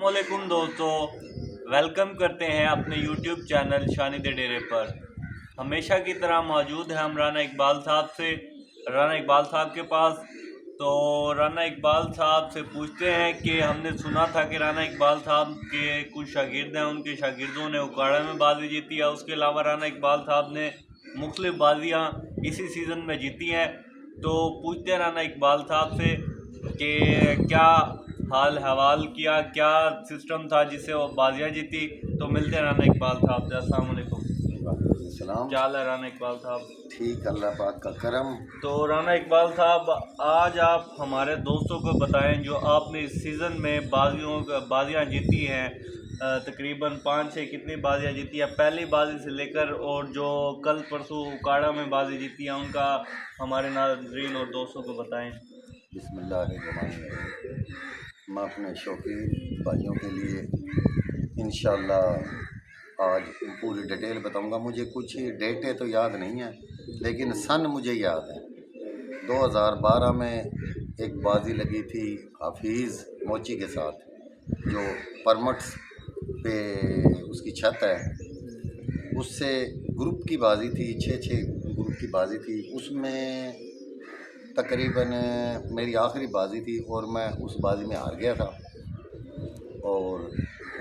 वालेकुम दोस्तों, वेलकम करते हैं अपने यूट्यूब चैनल शानिद डेरे पर। हमेशा की तरह मौजूद है हम राना इकबाल साहब के पास। तो राना इकबाल साहब से पूछते हैं कि हमने सुना था कि राना इकबाल साहब के कुछ शागिर्द हैं, उनके शागिर्दों ने उकाड़ा में बाजी जीती है। उसके अलावा राना इकबाल साहब ने मुख्तलिफ बाजियाँ इसी सीज़न में जीती हैं। तो पूछते हैं राना इकबाल साहब से कि क्या हाल हवाल किया, क्या सिस्टम था जिससे वो बाजियाँ जीती। तो मिलते हैं राना इकबाल साहब से। अस्सलाम वालेकुम। सलाम। क्या हाल है राना इकबाल साहब? ठीक, अल्लाह पाक का करम। तो राना इकबाल साहब, आज आप हमारे दोस्तों को बताएं जो आपने इस सीज़न में बाजियाँ जीती हैं। तकरीबन 5 से कितनी बाजियाँ जीती हैं पहली बाजी से लेकर, और जो कल परसों उकाड़ा में बाजी जीती हैं उनका हमारे नाज़रीन और दोस्तों को बताएं। बिस्मिल्लाहिर्रहमानिर्रहीम। मैं अपने शौकीन भाइयों के लिए इंशाअल्लाह आज पूरी डिटेल बताऊंगा। मुझे कुछ डेटें तो याद नहीं हैं, लेकिन सन मुझे याद है। 2012 में एक बाजी लगी थी हफीज़ मोची के साथ, जो परमट्स पे उसकी छत है। उससे ग्रुप की बाजी थी, 6-6 ग्रुप की बाजी थी। उसमें तकरीबन मेरी आखिरी बाजी थी और मैं उस बाजी में हार गया था। और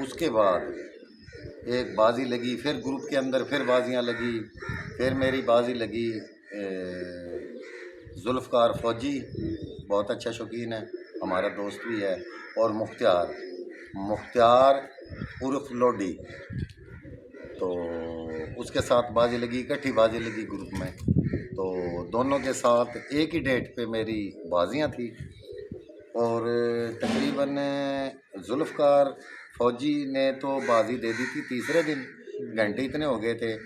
उसके बाद एक बाजी लगी, फिर ग्रुप के अंदर फिर बाजियां लगी। फिर मेरी बाजी लगी जुल्फ़कार फ़ौजी, बहुत अच्छा शौकीन है, हमारा दोस्त भी है। और मुख्तार उर्फ लोडी, तो उसके साथ बाजी लगी, इकट्ठी बाजी लगी ग्रुप में। तो दोनों के साथ एक ही डेट पे मेरी बाजियां थी। और तकरीबन जुल्फ़कार फ़ौजी ने तो बाजी दे दी थी तीसरे दिन, घंटे इतने हो गए थे।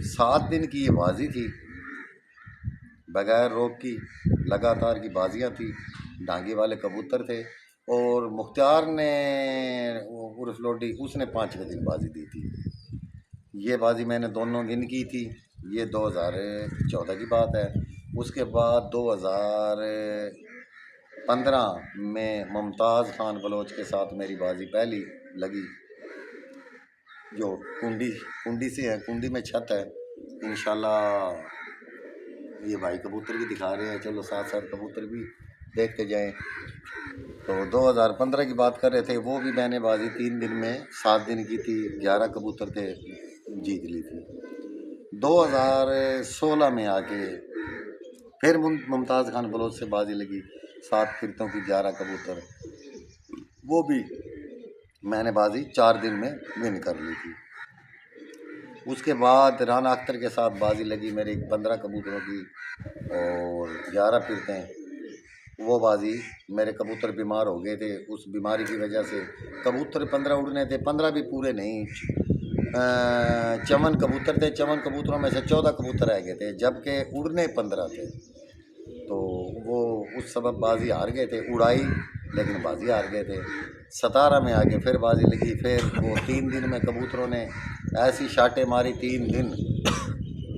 7 दिन की ये बाजी थी, बगैर रोक की लगातार की बाजियां थी। डांगी वाले कबूतर थे। और मुख्तार ने उर्फ लोडी, उसने 5वें दिन बाजी दी थी। ये बाजी मैंने दोनों दिन की थी। ये 2014 की बात है। उसके बाद 2015 में मुमताज़ खान बलोच के साथ मेरी बाजी पहली लगी, जो कुंडी से है, कुंडी में छत है। इंशाल्लाह ये भाई कबूतर भी दिखा रहे हैं, चलो साथ साथ कबूतर भी देखते जाएं। तो 2015 की बात कर रहे थे, वो भी मैंने बाजी 3 दिन में 7 दिन की थी, 11 कबूतर थे, जीत ली थी। 2016 में आके फिर मुमताज़ खान बलोच से बाजी लगी, 7 फिरतों की 11 कबूतर, वो भी मैंने बाजी 4 दिन में विन कर ली थी। उसके बाद राना अख्तर के साथ बाजी लगी मेरी 15 कबूतरों की और 11 फिरतें। वो बाजी, मेरे कबूतर बीमार हो गए थे, उस बीमारी की वजह से कबूतर 15 उड़ने थे, 15 भी पूरे नहीं। 54 कबूतर थे, 54 कबूतरों में से 14 कबूतर रह गए थे, जबकि उड़ने 15 थे। तो वो उस सबब बाजी हार गए थे, उड़ाई लेकिन बाजी हार गए थे। 17 में आके फिर बाजी लगी, फिर वो 3 दिन में कबूतरों ने ऐसी शाटें मारी 3 दिन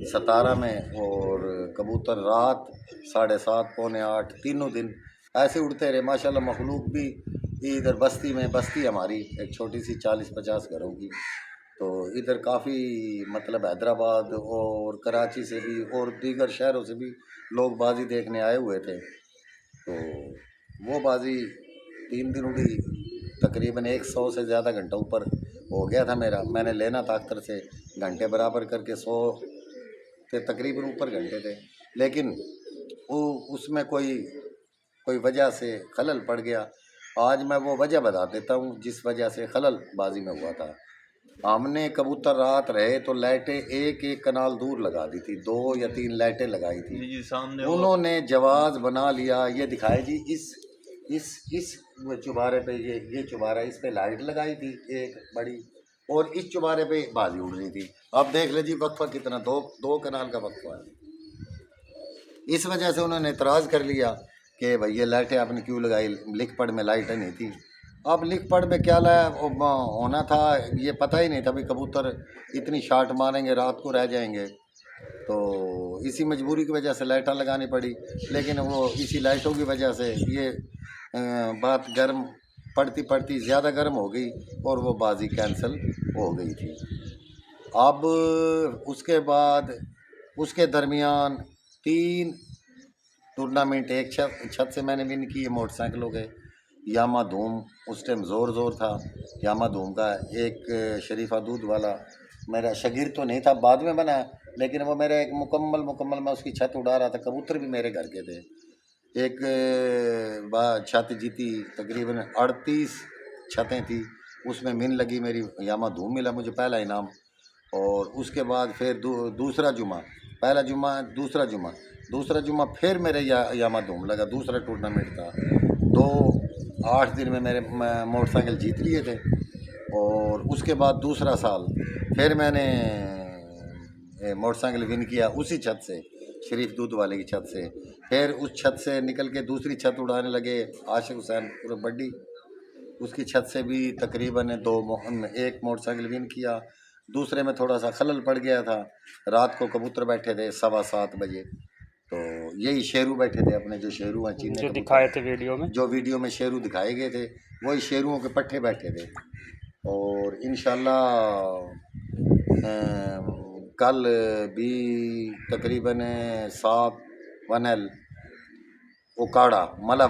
17 में। और कबूतर रात 7:30 पौने 8 तीनों दिन ऐसे उड़ते रहे माशाल्लाह। मखलूक भी इधर बस्ती हमारी एक छोटी सी 40-50 घरों की, तो इधर काफ़ी मतलब हैदराबाद और कराची से भी और दीगर शहरों से भी लोग बाजी देखने आए हुए थे। तो वो बाजी 3 दिन उड़ी, तकरीबन 100 से ज़्यादा घंटा ऊपर हो गया था मेरा। मैंने लेना था अख्तर से घंटे बराबर करके, 100 के तकरीबन ऊपर घंटे थे, लेकिन वो उसमें कोई वजह से खलल पड़ गया। आज मैं वो वजह बता देता हूँ जिस वजह से खलल बाजी में हुआ था। हमने कबूतर रात रहे तो लाइटें एक एक कनाल दूर लगा दी थी, 2 या 3 लाइटें लगाई थी। जी सामने उन्होंने जवाज बना लिया, ये दिखाए जी, इस चुबारे पे, ये चुबारा, इस पे लाइट लगाई थी एक बड़ी, और इस चुबारे पे बाजी उड़ रही थी। अब देख ले जी वक्फा कितना, दो कनाल का वक्फा है। इस वजह से उन्होंने इतराज़ कर लिया कि भाई ये लाइटें आपने क्यों लगाई, लिख पढ़ में लाइटें नहीं थी। अब लिख पढ़ में क्या लाया होना था, ये पता ही नहीं था भाई कबूतर इतनी शाट मारेंगे रात को रह जाएंगे। तो इसी मजबूरी की वजह से लाइटें लगानी पड़ी, लेकिन वो इसी लाइटों की वजह से ये बात गर्म पढ़ती पढ़ती ज़्यादा गर्म हो गई और वो बाजी कैंसिल हो गई थी। अब उसके बाद उसके दरमियान 3 टूर्नामेंट एक छत से मैंने विन किए मोटरसाइकिलों के। यामा धूम उस टाइम ज़ोर था। यामा धूम का एक शरीफा दूध वाला मेरा शागिर्द तो नहीं था, बाद में बना, लेकिन वो मेरा एक मुकम्मल मैं उसकी छत उड़ा रहा था। कबूतर भी मेरे घर के थे। एक छत जीती, तकरीबन 38 छतें थी, उसमें मिन लगी मेरी, यामा धूम मिला मुझे पहला इनाम। और उसके बाद फिर दूसरा जुमा, पहला जुमा दूसरा जुमा फिर मेरे यामा धूम लगा, दूसरा टूर्नामेंट था। 8 दिन में मेरे मोटरसाइकिल जीत लिए थे। और उसके बाद दूसरा साल फिर मैंने मोटरसाइकिल विन किया उसी छत से, शरीफ दूध वाले की छत से। फिर उस छत से निकल के दूसरी छत उड़ाने लगे, आशिक हुसैन पूरा बड्डी, उसकी छत से भी तकरीबन एक मोटरसाइकिल विन किया। दूसरे में थोड़ा सा खलल पड़ गया था, रात को कबूतर बैठे थे 7:15 बजे, तो यही शेरू बैठे थे अपने, जो शेरू हैं चीने जो दिखाए थे वीडियो में, जो वीडियो में शेरू दिखाए गए थे, वही शेरुओं के पट्टे बैठे थे। और इंशाल्लाह कल भी तकरीबन 7 1L उकाड़ा मला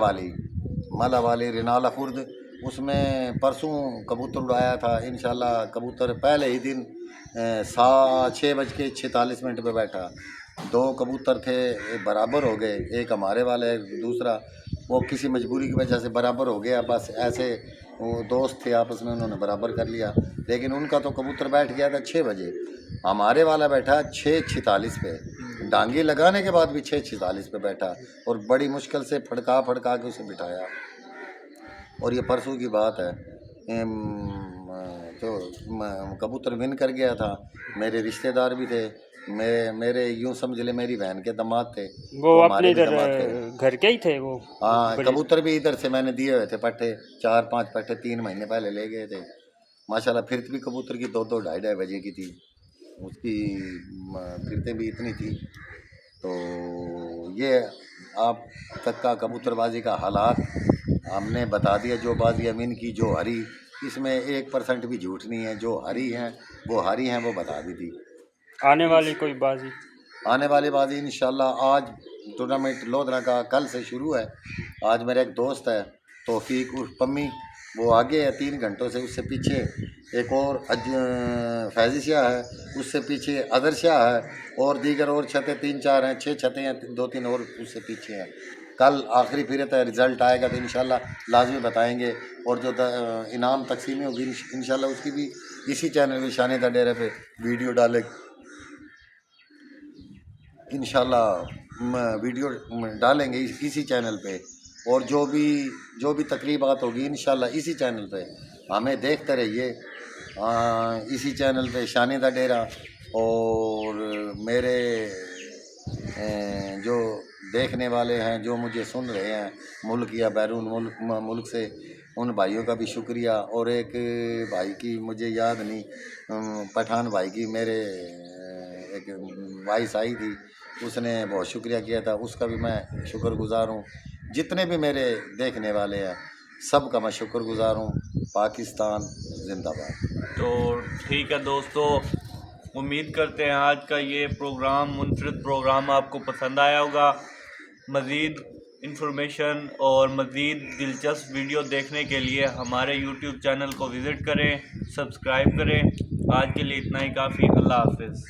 वाली रिनाला खुर्द, उसमें परसों कबूतर उड़ाया था। इंशाल्लाह कबूतर पहले ही दिन 6:46 पे बैठा। 2 कबूतर थे, बराबर हो गए, एक हमारे वाले, दूसरा वो किसी मजबूरी की वजह से बराबर हो गया। बस ऐसे वो दोस्त थे आपस में, उन्होंने बराबर कर लिया। लेकिन उनका तो कबूतर बैठ गया था 6 बजे, हमारे वाला बैठा 6:46 पे, डांगी लगाने के बाद भी 6:46 पे बैठा, और बड़ी मुश्किल से फड़का के उसे बिठाया। और ये परसों की बात है, तो कबूतर विन कर गया था। मेरे रिश्तेदार भी थे, मेरे यूं समझ ले मेरी बहन के दामाद थे, वो तो अपने इधर घर के ही थे वो। हाँ, कबूतर भी इधर से मैंने दिए हुए थे पट्टे, 4-5 पट्टे 3 महीने पहले ले गए थे। माशाल्लाह फिरत भी कबूतर की 2-2 2:30 बजे की थी, उसकी फिरतें भी इतनी थी। तो ये आप तक का कबूतरबाजी का हालात हमने बता दिया। जो बाजी अमीन की, जो हरी, इसमें 1% भी झूठ नहीं है। जो हरी हैं वो बता दी थी। आने वाली कोई बाजी, आने वाली बाजी इंशाल्लाह आज टूर्नामेंट लोधरा का कल से शुरू है। आज मेरा एक दोस्त है तौफीक उर्फ पम्मी, वो आगे है 3 घंटों से, उससे पीछे एक और फैजी शाह है, उससे पीछे अदर शाह है, और दीगर और छतें 3-4 हैं, 6 छतें हैं, 2-3 और उससे पीछे हैं। कल आखिरी फिरत है, रिज़ल्ट आएगा तो इंशाल्लाह लाजमी बताएंगे। और जो इनाम तकसीमी होगी इंशाल्लाह उसकी भी इसी चैनल में शानी दा डेरे पे वीडियो डाले, इंशाल्लाह वीडियो डालेंगे इसी चैनल पे। और जो भी तकरीबात होगी इंशाल्लाह इसी चैनल पे, हमें देखते रहिए इसी चैनल पे शानी दा डेरा। और मेरे जो देखने वाले हैं, जो मुझे सुन रहे हैं मुल्क या बैरून मुल्क से, उन भाइयों का भी शुक्रिया। और एक भाई की मुझे याद नहीं, पठान भाई की मेरे एक वॉइस आई थी, उसने बहुत शुक्रिया किया था, उसका भी मैं शुक्रगुजार हूँ। जितने भी मेरे देखने वाले हैं सब का मैं शुक्रगुजार हूँ। पाकिस्तान जिंदाबाद। तो ठीक है दोस्तों, उम्मीद करते हैं आज का ये प्रोग्राम, मुनफरिद प्रोग्राम आपको पसंद आया होगा। मज़ीद इन्फॉर्मेशन और मज़ीद दिलचस्प वीडियो देखने के लिए हमारे YouTube चैनल को विज़िट करें, सब्सक्राइब करें। आज के लिए इतना ही काफ़ी। अल्लाह हाफ़िज़।